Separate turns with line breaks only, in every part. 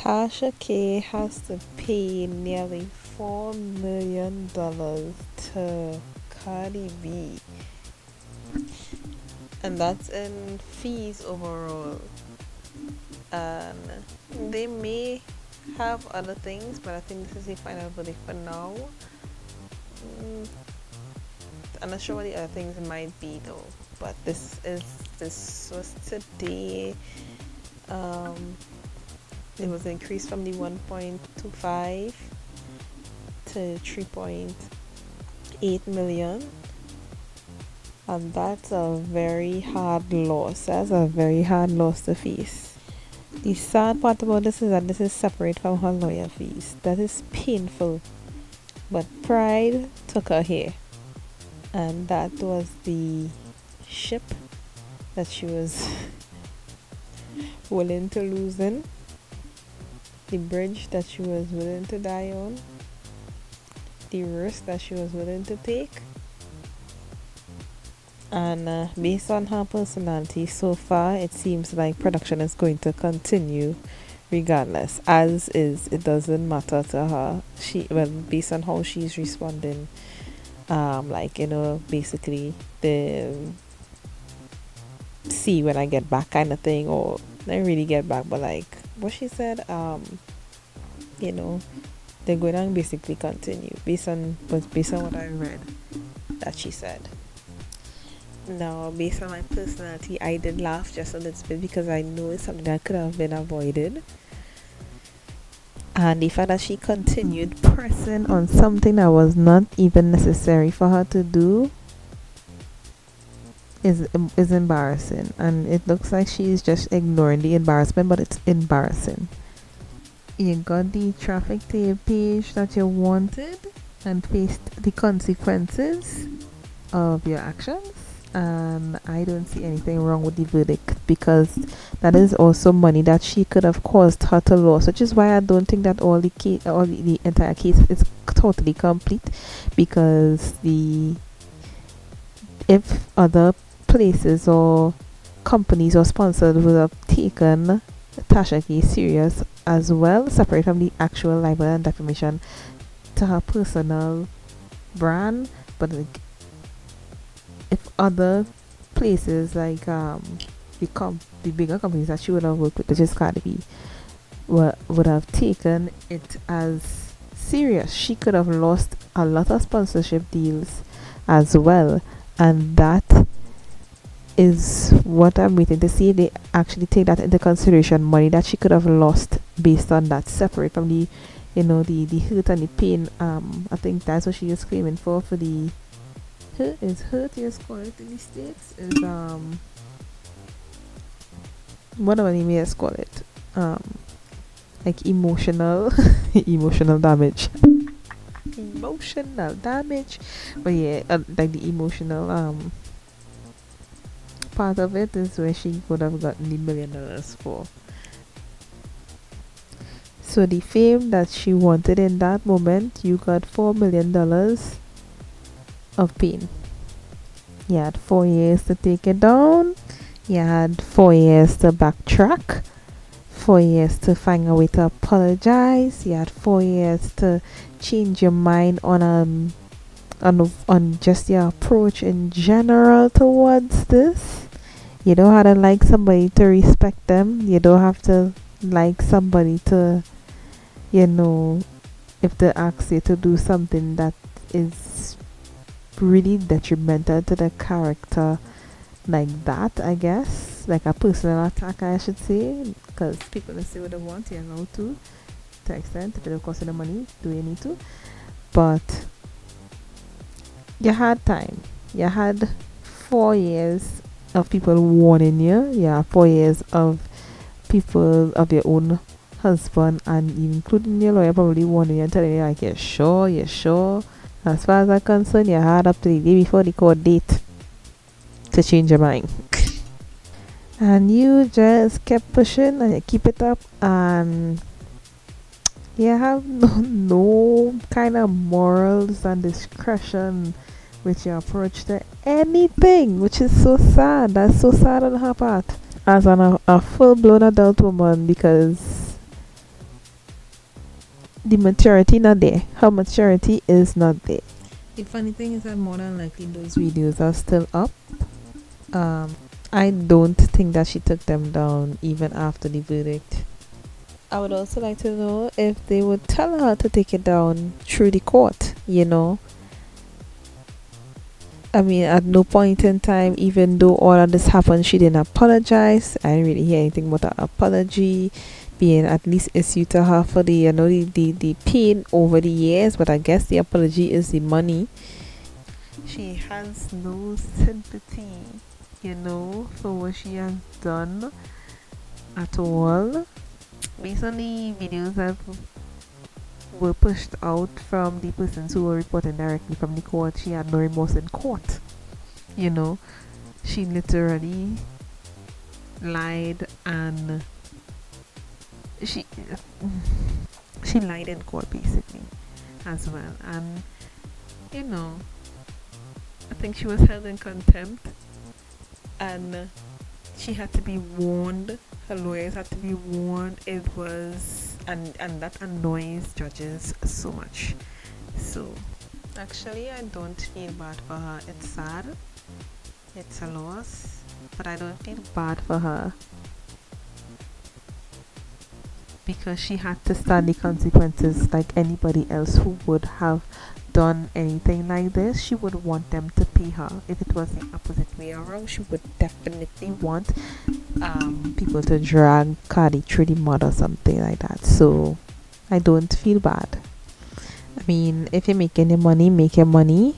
Tasha K has to pay nearly $4 million to Cardi B, and that's in fees overall. And they may have other things, but I think this is the final verdict for now. I'm not sure what the other things might be though, but this was today. It was increased from the 1.25 to 3.8 million, and that's a very hard loss. That's a very hard loss to face. The sad part about this is that this is separate from her lawyer fees. That is painful, but pride took her here, and that was the ship that she was willing to lose in, the bridge that she was willing to die on, the risk that she was willing to take. And based on her personality so far, it seems like production is going to continue regardless. As is, it doesn't matter to her. Based on how she's responding, basically the see when I get back kind of thing, or not really get back, but like what she said, they're going to basically continue based on what I read that she said. Now, based on my personality, I did laugh just a little bit because I know it's something that could have been avoided. And the fact that she continued pressing on something that was not even necessary for her to do is embarrassing. And it looks like she's just ignoring the embarrassment, but it's embarrassing. You got the traffic tape page that you wanted and faced the consequences of your actions. And I don't see anything wrong with the verdict, because that is also money that she could have caused her to lose, which is why I don't think that the entire case is totally complete, because if other places or companies or sponsors would have taken Tasha K serious as well, separate from the actual libel and defamation to her personal brand, but like, if other places like the bigger companies that she would have worked with, which is Cardi B, would have taken it as serious, she could have lost a lot of sponsorship deals as well. And that is what I'm waiting to see if they actually take that into consideration, money that she could have lost based on that, separate from the hurt and the pain. I think that's what she is claiming for the hurt, yes, call it in the States, is whatever you may call it, like emotional damage. But yeah, like the emotional part of it is where she could have gotten the $1 million for. So the fame that she wanted in that moment, you got $4 million of pain. You had 4 years to take it down. You had 4 years to backtrack, 4 years to find a way to apologize. You had 4 years to change your mind on just your approach in general towards this. You don't have to like somebody to respect them. You don't have to like somebody to, if they ask you to do something that is really detrimental to the character, like that, I guess, like a personal attack, I should say, because people say what they want, you're allowed to extent, if it costs you the money, do you need to? But you had time. You had 4 years of people warning you. Yeah, 4 years of people, of your own husband, and including your lawyer, probably warning you and telling you like, you're sure. As far as I'm concerned, you had up to the day before the court date to change your mind. And you just kept pushing and you keep it up, and you have no kind of morals and discretion with your approach to anything, which is so sad. That's so sad on her part as a full-blown adult woman, because the maturity not there. Her maturity is not there. The funny thing is that more than likely those videos are still up. I don't think that she took them down even after the verdict. I would also like to know if they would tell her to take it down through the court, you know. I mean, at no point in time, even though all of this happened, she didn't apologize. I didn't really hear anything about an apology being at least issued to her for the, the pain over the years. But I guess the apology is the money. She has no sympathy, for what she has done at all. Based on the videos that were pushed out from the persons who were reporting directly from the court, she had no remorse in court. She literally lied, and she lied in court basically as well. And I think she was held in contempt, and she had to be warned. Her lawyers had to be warned. It was, and that annoys judges so much. So actually, I don't feel bad for her. It's sad, it's a loss, but I don't feel bad for her because she had to stand the consequences like anybody else who would have done anything like this. She would want them to pay her. If it was the opposite way around, she would definitely want people to drag Cardi through the mud or something like that. So I don't feel bad. I mean, if you're making your money, make your money,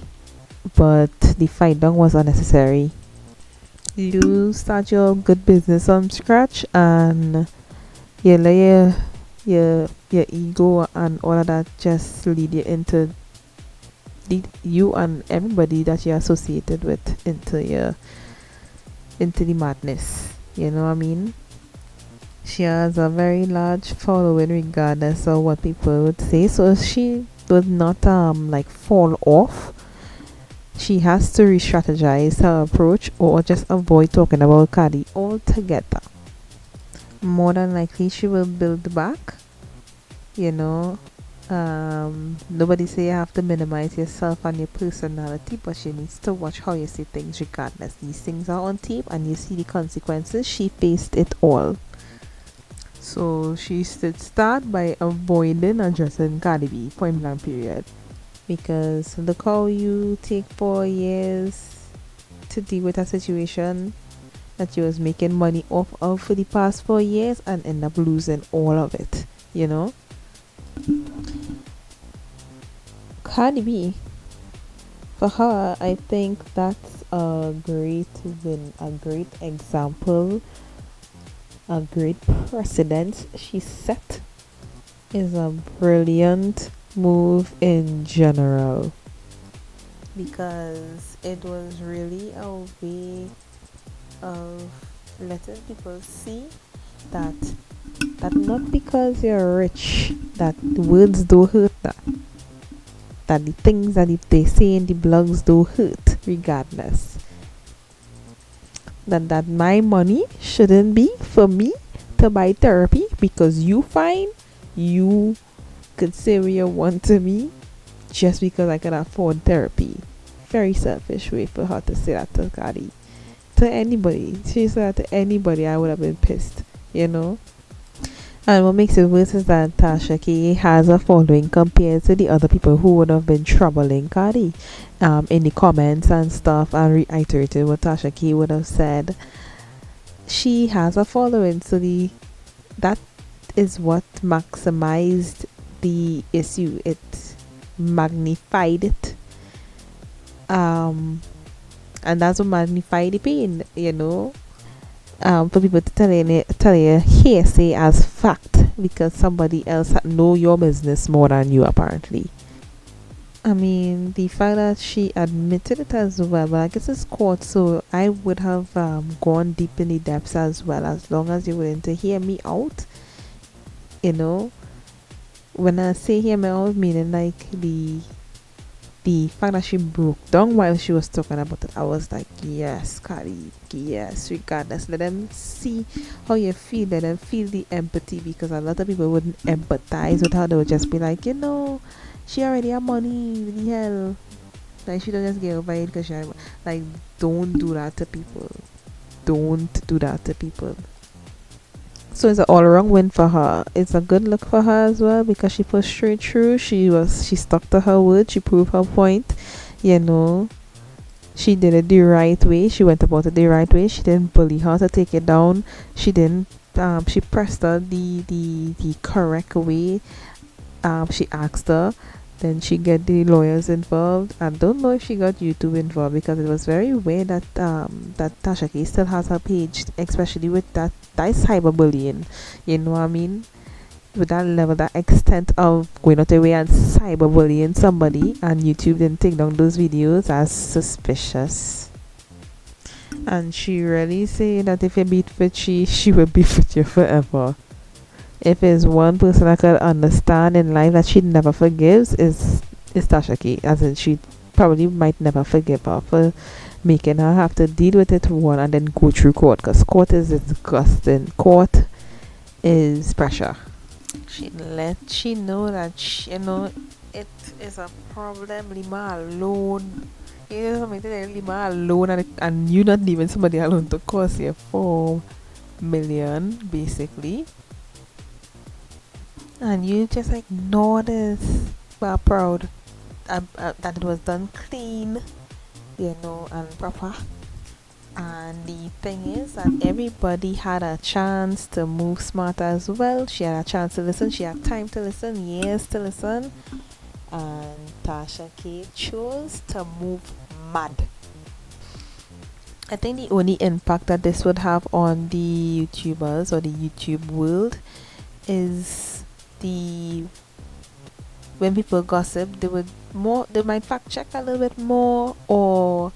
but the fight down was unnecessary. You start your good business from scratch, and you let your ego and all of that just lead you into you and everybody that you're associated with into the madness. You know what I mean? She has a very large following regardless of what people would say, so she would not fall off. She has to re-strategize her approach or just avoid talking about Cardi altogether. More than likely she will build back. Nobody say you have to minimize yourself and your personality, but she needs to watch how you say things regardless. These things are on tape and you see the consequences. She faced it all. So she should start by avoiding addressing Cardi B, point blank period. Because look how you take 4 years to deal with a situation that you was making money off of for the past 4 years and end up losing all of it, Cardi B, for her, I think that's a great win, a great example, a great precedent she set. Is a brilliant move in general, because it was really a way of letting people see that not because you're rich that the words don't hurt, that the things that if they say in the blogs don't hurt regardless, that my money shouldn't be for me to buy therapy because you find you could say what you want to me just because I can afford therapy. Very selfish way for her to say that to Cardi. To anybody. She said that to anybody, I would have been pissed, And what makes it worse is that Tasha K has a following compared to the other people who would have been troubling Cardi in the comments and stuff, and reiterated what Tasha K would have said. She has a following, so that is what maximized the issue. It magnified it, and that's what magnified the pain, for people to tell you hearsay as fact because somebody else know your business more than you apparently. I mean, the fact that she admitted it as well, but I guess it's court, so I would have gone deep in the depths as well, as long as you're willing to hear me out. When I say hear me out, meaning like the the fact that she broke down while she was talking about it, I was like, yes, Cardi, yes, regardless. Let them see how you feel, let them feel the empathy, because a lot of people wouldn't empathize with her. They would just be like, she already have money, what the hell? Like, she don't just get over it because she had, like, don't do that to people. Don't do that to people. So it's an all-around win for her. It's a good look for her as well, because she pushed straight through. She stuck to her word. She proved her point. She did it the right way. She went about it the right way. She didn't bully her to take it down. She didn't. She pressed her the correct way. She asked her. Then she get the lawyers involved. I don't know if she got YouTube involved, because it was very weird that that Tasha K still has her page, especially with that cyberbullying. You know what I mean? With that level, that extent of going out the way and cyberbullying somebody, and YouTube didn't take down those videos as suspicious. And she really say that if you beat Fitchy, she will beat with you forever. If there's one person I could understand in life that she never forgives, is Tasha K. As in, she probably might never forgive her for making her have to deal with it one and then go through court, because court is disgusting. Court is pressure. She let she know that it is a problem. Leave her alone. Leave her alone, and you not leaving somebody alone to cost you 4 million basically. And you just ignore this, but proud that it was done clean, and proper. And the thing is that everybody had a chance to move smart as well. She had a chance to listen. She had time to listen, years to listen. And Tasha K chose to move mad. I think the only impact that this would have on the YouTubers or the YouTube world is when people gossip, they might fact check a little bit more, or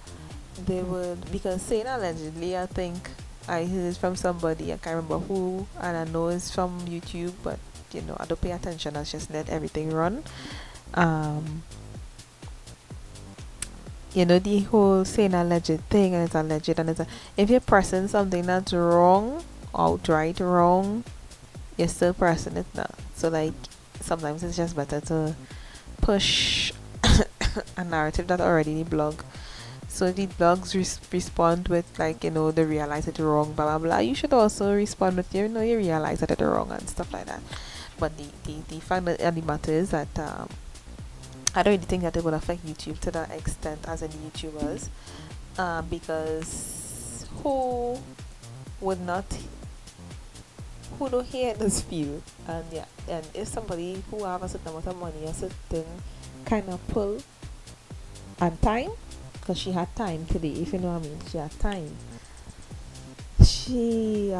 they would, because saying allegedly, I think I heard from somebody, I can't remember who, and I know it's from YouTube, but I don't pay attention. I just let everything run. The whole saying alleged thing, and it's alleged, and if you're pressing something that's wrong, outright wrong, you're still pressing it now. So sometimes it's just better to push a narrative that already the blog. So if the blogs respond with they realize it wrong, blah blah blah, you should also respond with you realize that it's wrong and stuff like that. But the fact that the matter is that I don't really think that it would affect YouTube to that extent as in the YouTubers, because who don't hear this feel, and if somebody who have a certain amount of money, a certain kind of pull and time, because she had time today, if you know what I mean, she had time, she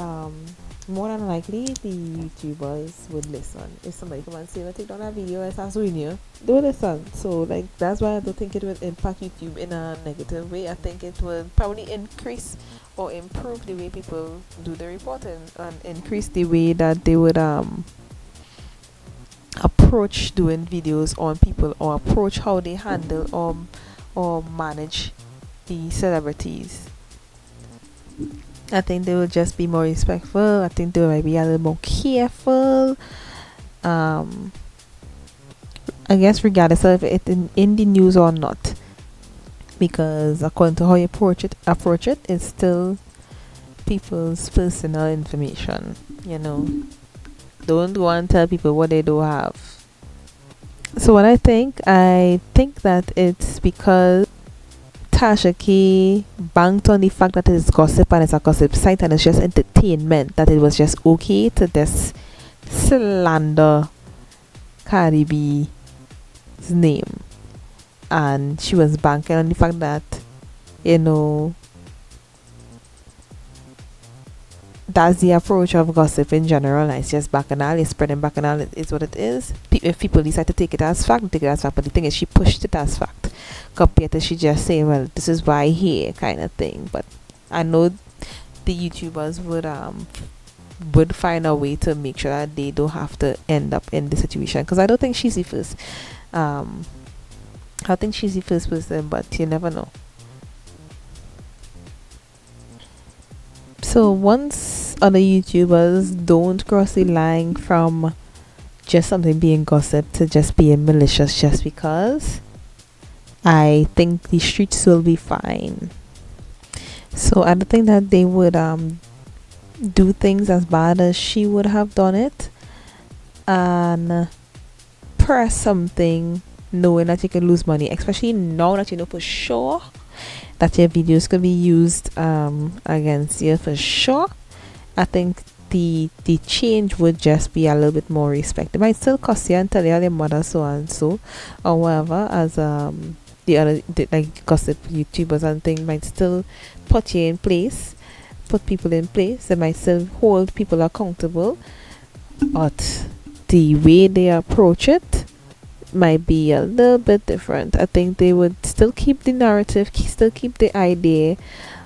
more than likely the YouTubers would listen. If somebody come and say, take down a video, it's as you, they will listen. So that's why I don't think it would impact YouTube in a negative way. I think it would probably increase or improve the way people do the reporting, and increase the way that they would approach doing videos on people, or approach how they handle or manage the celebrities. I think they will just be more respectful. I think they might be a little more careful. I guess regardless of it in the news or not, because according to how you approach it, it's still people's personal information. Don't go and tell people what they don't have. So what I think that it's because Tasha K banked on the fact that it is gossip and it's a gossip site and it's just entertainment, that it was just okay to just slander Cardi B's name. And she was banking on the fact that that's the approach of gossip in general. It's just bacchanal, it's spreading bacchanal, it's what it is. If people decide to take it as fact, take it as fact. But the thing is, she pushed it as fact compared to she just saying, well, this is why here kind of thing. But I know the YouTubers would find a way to make sure that they don't have to end up in the situation, because I don't think she's the first. I think she's the first person, but you never know. So once other YouTubers don't cross the line from just something being gossip to just being malicious just because, I think the streets will be fine. So I don't think that they would do things as bad as she would have done it and press something knowing that you can lose money, especially now that you know for sure that your videos could be used against you for sure. I think the change would just be a little bit more respect. It might still cost you and tell you their mother so and so or whatever, as the other like gossip YouTubers and things might still put you in place, put people in place. They might still hold people accountable, but the way they approach it might be a little bit different. I think they would still keep the narrative, still keep the idea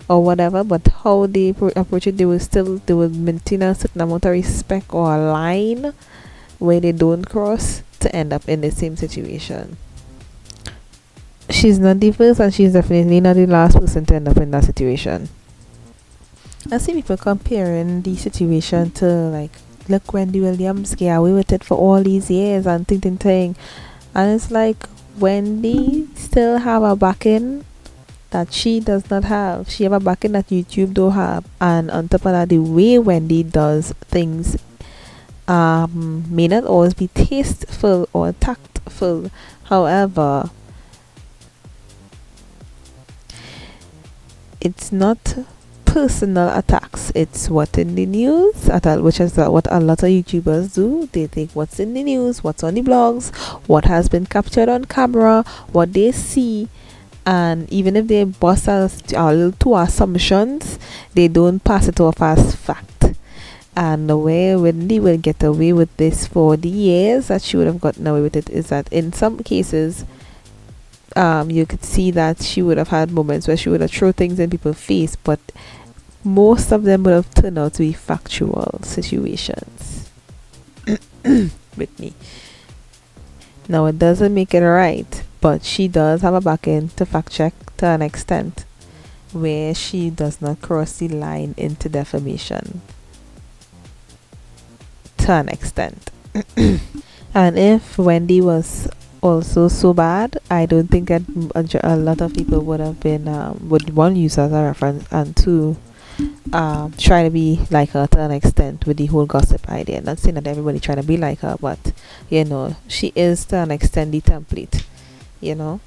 or whatever, but how they approach it, they will maintain a certain amount of respect or a line where they don't cross to end up in the same situation. She's not the first and she's definitely not the last person to end up in that situation. I see people comparing the situation to like, look, Wendy Williams get away with it for all these years and thing. And it's like, Wendy still have a backing that she does not have. She have a backing that YouTube don't have. And on top of that, the way Wendy does things may not always be tasteful or tactful. However, it's not personal attacks. It's what in the news, which is what a lot of YouTubers do. They take what's in the news, what's on the blogs, what has been captured on camera, what they see, and even if they bust a little two assumptions, they don't pass it off as fact. And the way Wendy will get away with this for the years that she would have gotten away with it is that in some cases, you could see that she would have had moments where she would have thrown things in people's face, but most of them would have turned out to be factual situations with me. Now, it doesn't make it right, but she does have a backing to fact check to an extent where she does not cross the line into defamation to an extent. And if Wendy was also so bad, I don't think that a lot of people would have been would one use as a reference, and two try to be like her to an extent with the whole gossip idea. Not saying that everybody trying to be like her, but you know, she is to an extent the template, you know.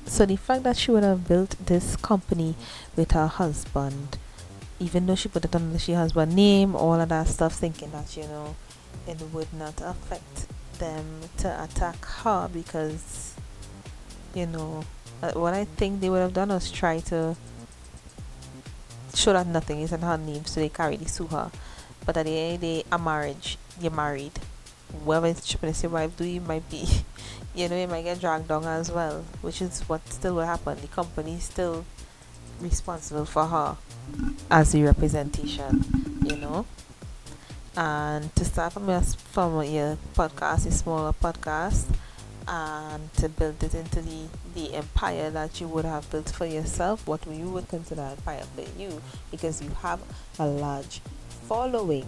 So the fact that she would have built this company with her husband, even though she put it under her husband's name, all of that stuff, thinking that, you know, it would not affect them to attack her, because, you know, what I think they would have done was try to show that nothing is in her name, so they can't really sue her. But at the end of the day, a marriage, you're married. Whoever is trying to say wife do, you might be, you know, you might get dragged down as well, which is what still will happen. The company is still responsible for her as the representation, you know. And to start from your podcast, a smaller podcast, and to build it into the empire that you would have built for yourself, what you would consider an empire for you, because you have a large following.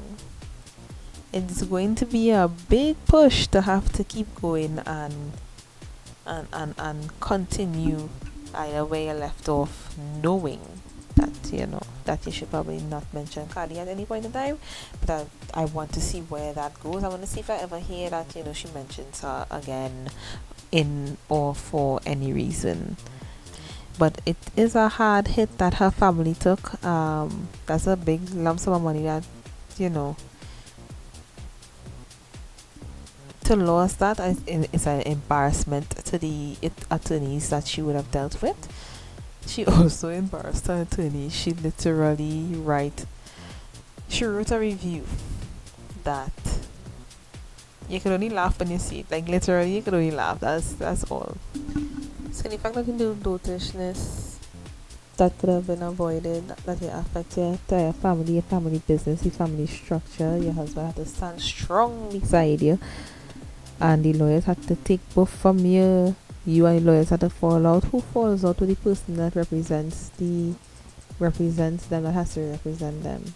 It's going to be a big push to have to keep going and continue either where you left off, knowing that, you know, that you should probably not mention Cardi at any point in time, but I want to see where that goes. I want to see if I ever hear that, you know, she mentions her again in or for any reason. But it is a hard hit that her family took. That's a big lump sum of money that, you know, to lose that is an embarrassment to the attorneys that she would have dealt with. She also embarrassed her attorney. She literally wrote a review that you could only laugh when you see it. Like, literally, you could only laugh. That's all. So the fact that you do dotishness that could have been avoided, that it affects your family, your family business, your family structure. Your husband had to stand strong beside you. and the lawyers had to take both from you. You and the lawyers had to fall out. Who falls out with the person that represents them, that has to represent them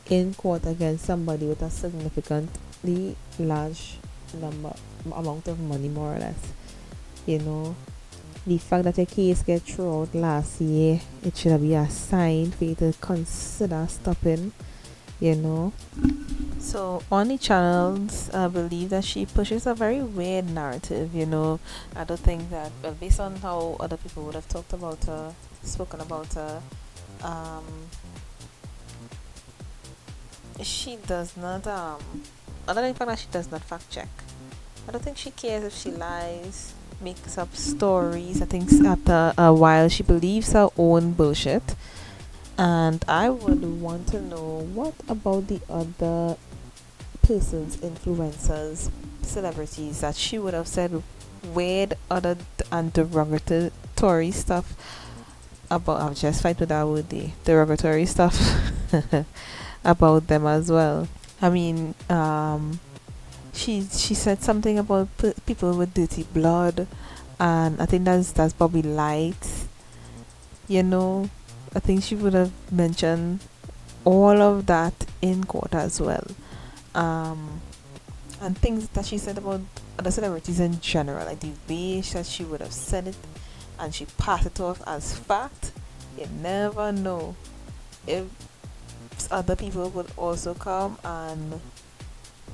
in court against somebody with a significantly large amount of money, more or less. You know, the fact that your case get thrown out last year, it should be a sign for you to consider stopping, you know. So on the channels, I believe that she pushes a very weird narrative, you know. I don't think that, well, based on how other people would have talked about her, spoken about her, she does not, other than the fact that she does not fact check, I don't think she cares if she lies, makes up stories. I think after a while she believes her own bullshit. And I would want to know, what about the other persons, influencers, celebrities that she would have said weird, other and derogatory stuff about? I'll just fight with that word, the derogatory stuff about them as well. I mean, she said something about people with dirty blood, and I think that's Bobby Light, you know. I think she would have mentioned all of that in court as well. And things that she said about other celebrities in general, like the way that she would have said it and she passed it off as fact. You never know if other people would also come and,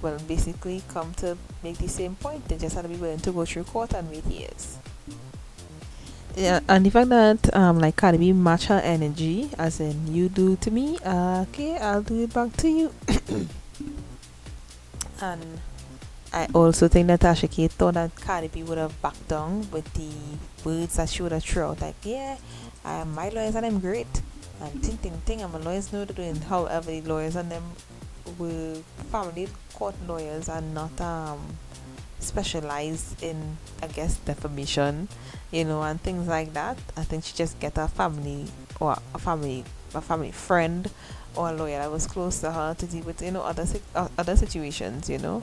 well, basically come to make the same point. They just had to be willing to go through court and wait years. Yeah, and the fact that like Cardi B match her energy, as in, you do to me, okay, I'll do it back to you. And I also think that Tasha K thought that Cardi B would have backed down with the words that she would have thrown out, like, yeah, my lawyers and I'm great, and ting, and my lawyers know what they're doing. However, the lawyers and them were family court lawyers and not specialized in, I guess, defamation, you know, and things like that. I think she just get a family or a family friend or a lawyer that was close to her to deal with, you know, other situations, you know,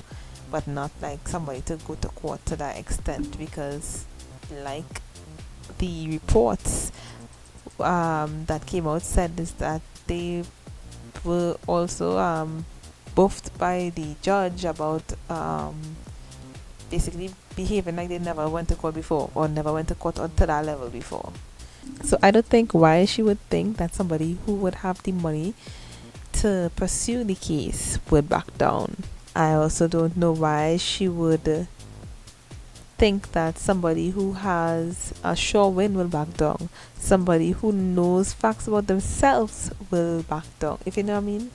but not like somebody to go to court to that extent, because like the reports that came out said is that they were also buffed by the judge about basically behaving like they never went to court before, or never went to court to that level before. So I don't think why she would think that somebody who would have the money to pursue the case would back down. I also don't know why she would think that somebody who has a sure win will back down. Somebody who knows facts about themselves will back down, if you know what I mean.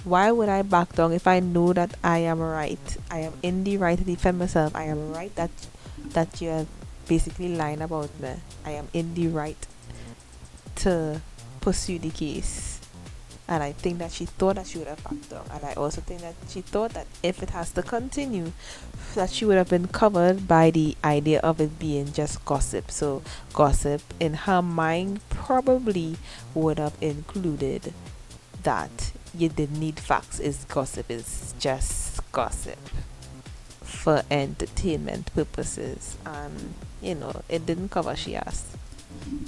Why would I back down if I know that I am right? I am in the right to defend myself. I am right that you are basically lying about me. I am in the right to pursue the case. And I think that she thought that she would have backed down. And I also think that she thought that if it has to continue, that she would have been covered by the idea of it being just gossip. So gossip in her mind probably would have included that you didn't need facts, is gossip, is just gossip for entertainment purposes, and you know, it didn't cover she asked.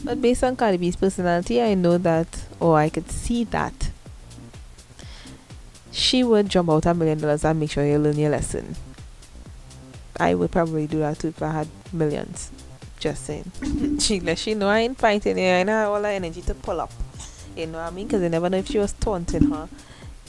But based on Cardi B's personality, I know that, or I could see that she would jump out $1 million and make sure you learn your lesson. I would probably do that too if I had millions. Just saying. She know I ain't fighting here, I know all her energy to pull up. You know what I mean? Because you never know if she was taunting her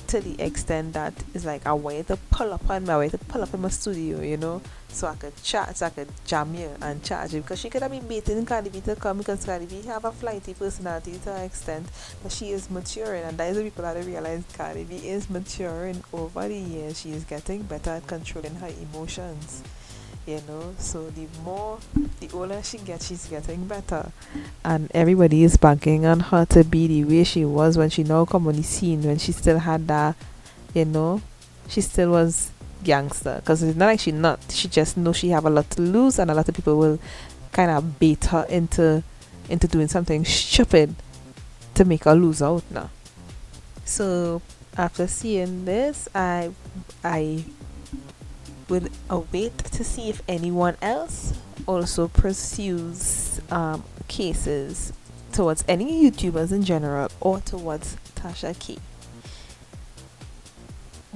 to the extent that it's like, I want you to pull up on me, I want you to pull up in my studio, you know, so I could chat, so I could jam you and charge you. Because she could have been baiting Cardi B to come, because Cardi B have a flighty personality to an extent, but she is maturing, and that is the people that realize Cardi B is maturing over the years. She is getting better at controlling her emotions, you know. So the older she gets, she's getting better, and everybody is banking on her to be the way she was when she now come on the scene, when she still had that, you know, she still was gangster. Because it's not like she just knows she have a lot to lose, and a lot of people will kind of bait her into doing something stupid to make her lose out now. So after seeing this, I would await to see if anyone else also pursues cases towards any YouTubers in general or towards Tasha K,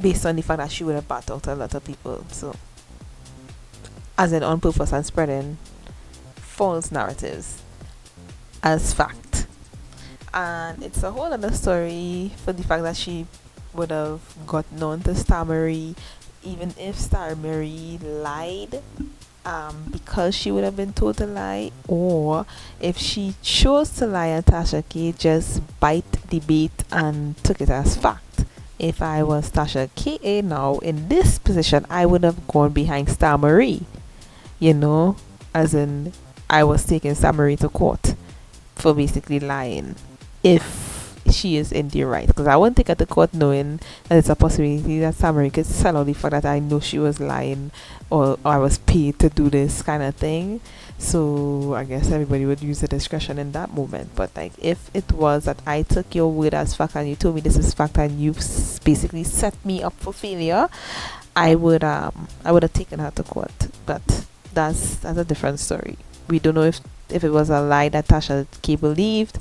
based on the fact that she would have battled a lot of people, so as in on purpose and spreading false narratives as fact. And it's a whole other story for the fact that she would have gotten on to Star Marie, even if Star Marie lied, because she would have been told to lie, or if she chose to lie and Tasha K just bite the bait and took it as fact. If I was Tasha K now in this position, I would have gone behind Star Marie, as in I was taking Star Marie to court for basically lying, if she is in the right, because I won't take her to court knowing that it's a possibility that Star Marie could sell out the fact that I know she was lying, or I was paid to do this kind of thing. So I guess everybody would use the discretion in that moment. But like, if it was that I took your word as fact and you told me this is fact and you basically set me up for failure, I would have taken her to court. But that's a different story. We don't know if it was a lie that Tasha K believed,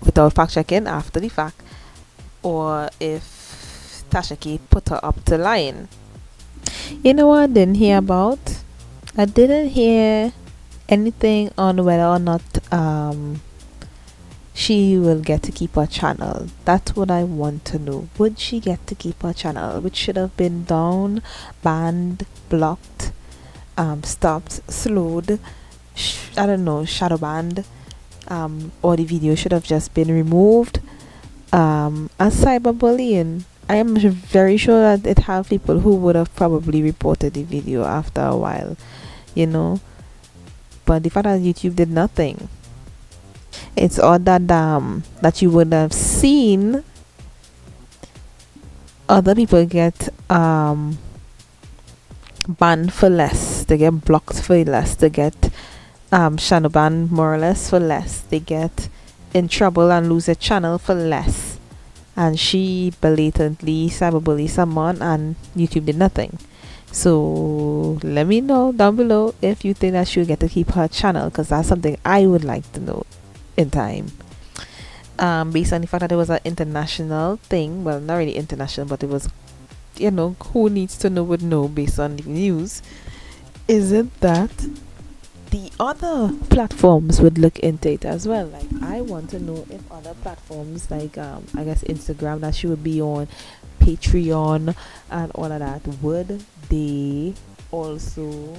without fact checking after the fact, or if Tasha K put her up to lying. You know what I didn't hear about? I didn't hear anything on whether or not she will get to keep her channel. That's what I want to know. Would she get to keep her channel, which should have been down, banned, blocked, stopped, slowed, I don't know, shadow banned, or the video should have just been removed, as cyberbullying? I am very sure that it have people who would have probably reported the video after a while, but the fact that YouTube did nothing. It's odd that you would have seen other people get banned for less, they get blocked for less, they get shadow banned more or less for less, they get in trouble and lose a channel for less, and she blatantly cyberbully someone and YouTube did nothing. So let me know down below if you think that she'll get to keep her channel, because that's something I would like to know in time, based on the fact that it was an international thing. Well, not really international, but it was, who needs to know would know based on the news. Is it that the other platforms would look into it as well? Like, I want to know if other platforms like I guess Instagram that she would be on, Patreon and all of that, would they also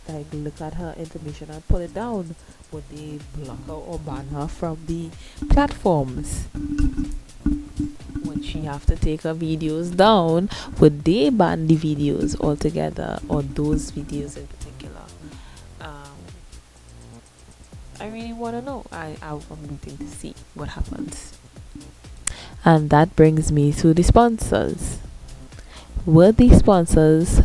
like look at her information and pull it down? Would they block her or ban her from the platforms? Would she have to take her videos down? Would they ban the videos altogether, or those videos in particular? I really want to know. I'm waiting to see what happens. And that brings me to the sponsors. Will the sponsors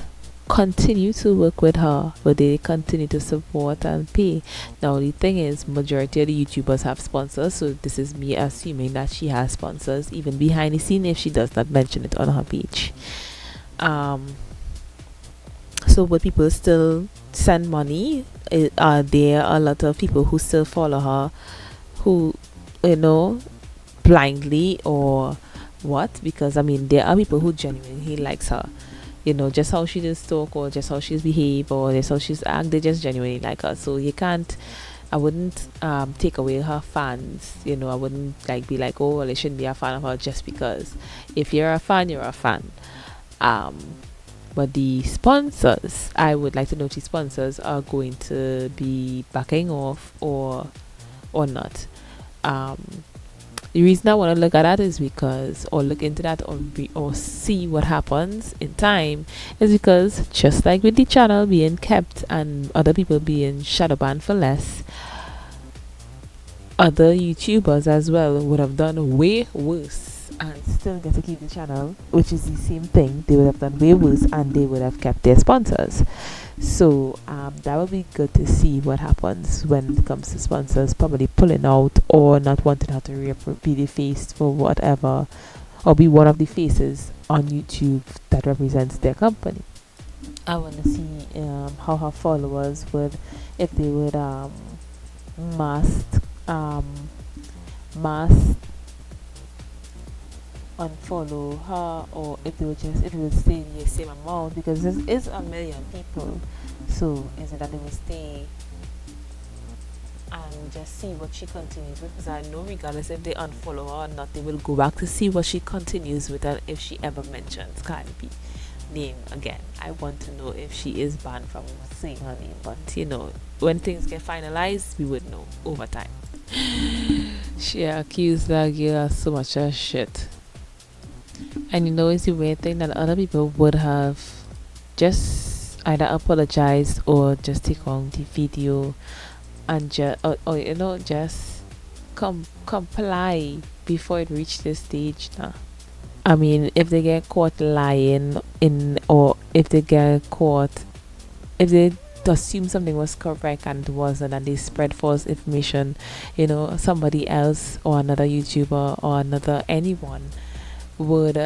continue to work with her? Will they continue to support and pay? Now the thing is, majority of the YouTubers have sponsors, so this is me assuming that she has sponsors even behind the scene if she does not mention it on her page. So would people still send money? Are there a lot of people who still follow her, who blindly, or what? Because I mean, there are people who genuinely likes her, just how she just talk, or just how she's behave, or just how she's act. They just genuinely like her. So I wouldn't take away her fans. I wouldn't be like, oh well, I shouldn't be a fan of her just because. If you're a fan, you're a fan. But the sponsors, I would like to know if the sponsors are going to be backing off or not. The reason I want to look at that is because, or look into that, or see what happens in time, is because just like with the channel being kept and other people being shadow banned for less, other YouTubers as well would have done way worse and still get to keep the channel, which is the same thing. They would have done way worse and they would have kept their sponsors. So that would be good to see what happens when it comes to sponsors probably pulling out or not wanting her to be defaced for whatever,
or be one of the faces on YouTube that represents their company. I want to see how her followers would, if they would mass mass unfollow her, or if they would just, if it would stay in the same amount, because this is a million people. So is it that they will stay and just see what she continues with? Because I know regardless if they unfollow her or not, they will go back to see what she continues with, and if she ever mentions Cardi B name again. I want to know if she is banned from saying her name. But when things get finalized, we would know over time. She accused that girl of so much of shit. And it's the weird thing that other people would have just either apologized or just take on the video and just just comply before it reached this stage now. I mean, if they get caught lying or if they get caught, if they assume something was correct and it wasn't, and they spread false information, somebody else or another YouTuber or another anyone would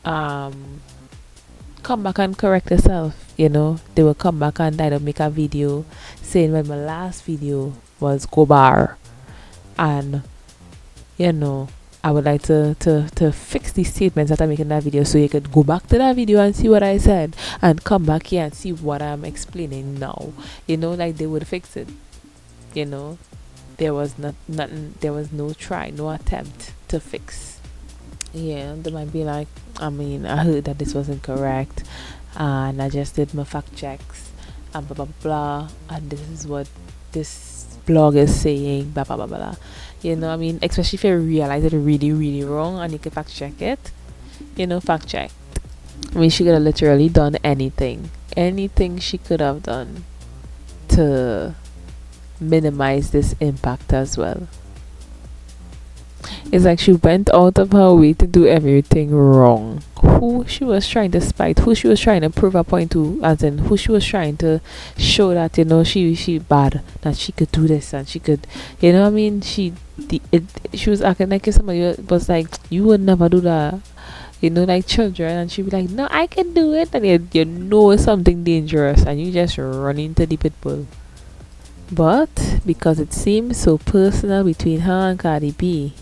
come back and correct herself. They will come back and either make a video saying, well, my last video was Gobar, and I would like to fix these statements that I make in that video, so you could go back to that video and see what I said and come back here and see what I'm explaining now. Like they would fix it. There was nothing, there was no attempt to fix. Yeah, they might be like, I heard that this wasn't correct, and I just did my fact checks and blah blah blah, and this is what this blog is saying, blah blah blah blah. Especially if you realize it really, really wrong and you can fact check it. Fact check. She could have literally done anything she could have done to minimize this impact as well. It's like she went out of her way to do everything wrong. Who she was trying to spite, who she was trying to prove a point to, as in who she was trying to show that she bad, that she could do this and she could, she was acting like if somebody was like, you would never do that, like children, and she'd be like, no, I can do it, and it's something dangerous and you just run into the pit bull. But because it seems so personal between her and Cardi B,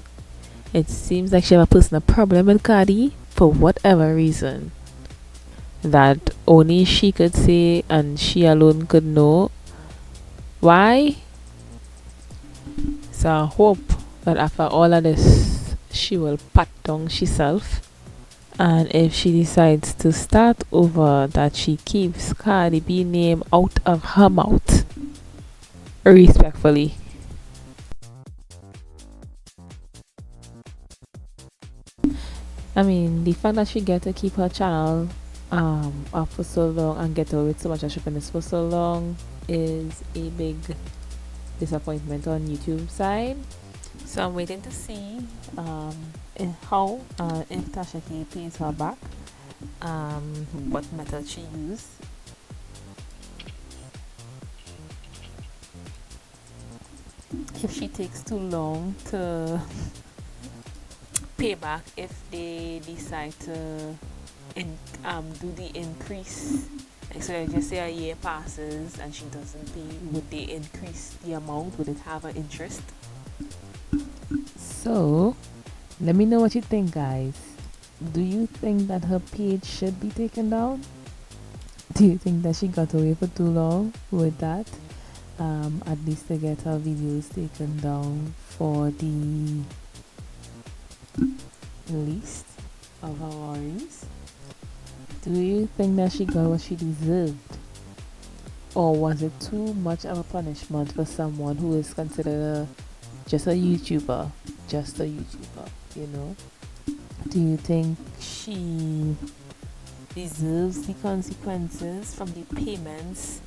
it seems like she has a personal problem with Cardi for whatever reason that only she could say and she alone could know why. So I hope that after all of this, she will pat down herself, and if she decides to start over, that she keeps Cardi B name out of her mouth, respectfully. The fact that she get to keep her channel up for so long and get away with so much shippiness for so long is a big disappointment on YouTube side. So I'm waiting to see if Tasha K pays her back, what method she used. If she takes too long to pay back, if they decide to do the increase, like, so just say a year passes and she doesn't pay, would they increase the amount? Would it have an interest? So let me know what you think, guys. Do you think that her page should be taken down? Do you think that she got away for too long with that? At least to get her videos taken down for the least of her worries. Do you think that she got what she deserved? Or was it too much of a punishment for someone who is considered just a YouTuber? Do you think she deserves the consequences from the payments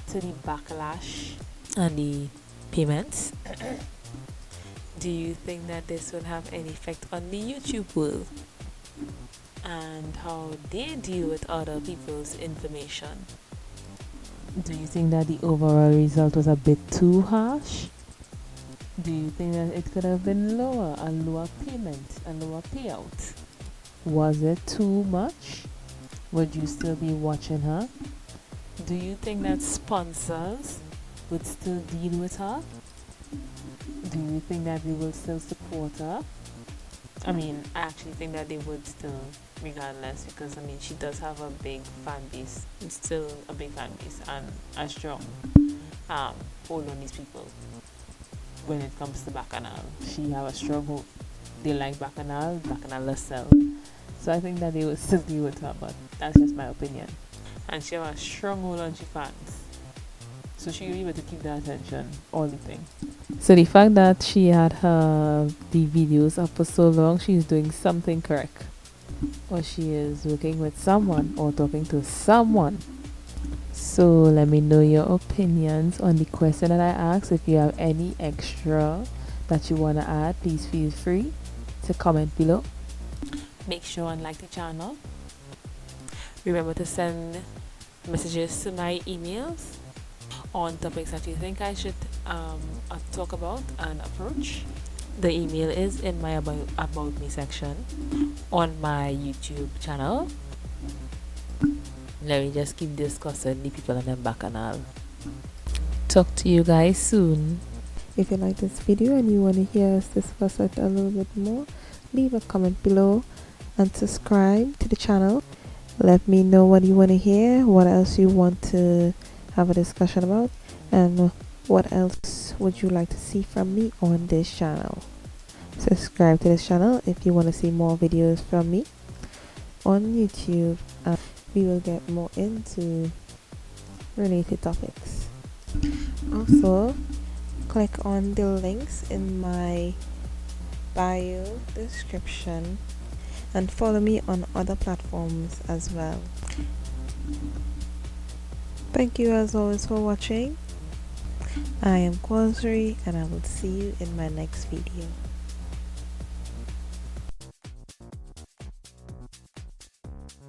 to the backlash and the payments? Do you think that this will have any effect on the YouTube world and how they deal with other people's information? Do you think that the overall result was a bit too harsh? Do you think that it could have been lower, a lower payment, a lower payout? Was it too much? Would you still be watching her? Do you think that sponsors would still deal with her? Do you think that they will still support her? I mean, I actually think that they would still, regardless, because I mean, she does have a big fan base. It's still a big fan base and a strong hold on these people. When it comes to Bacchanal, she have a strong hold. They like Bacchanal will sell. So I think that they would still deal with her, but that's just my opinion. And she have a strong hold on she fans. So she will be able to keep the attention, all the thing. So the fact that she had the videos up for so long, she's doing something correct. Or she is working with someone or talking to someone. So let me know your opinions on the question that I asked. If you have any extra that you want to add, please feel free to comment below. Make sure and like the channel. Remember to send messages to my emails on topics that you think I should talk about and approach. The email is in my about me section on my YouTube channel. Let me just keep discussing the people and them Bacchanal. Talk to you guys soon.
If you like this video and you want to hear us discuss it a little bit more, leave a comment below and subscribe to the channel. Let me know what you want to hear, what else you want to have a discussion about, and what else would you like to see from me on this channel. Subscribe to this channel if you want to see more videos from me on YouTube. We will get more into related topics. Also, click on the links in my bio description and follow me on other platforms as well. Thank you as always for watching. I am Kwazri and I will see you in my next video.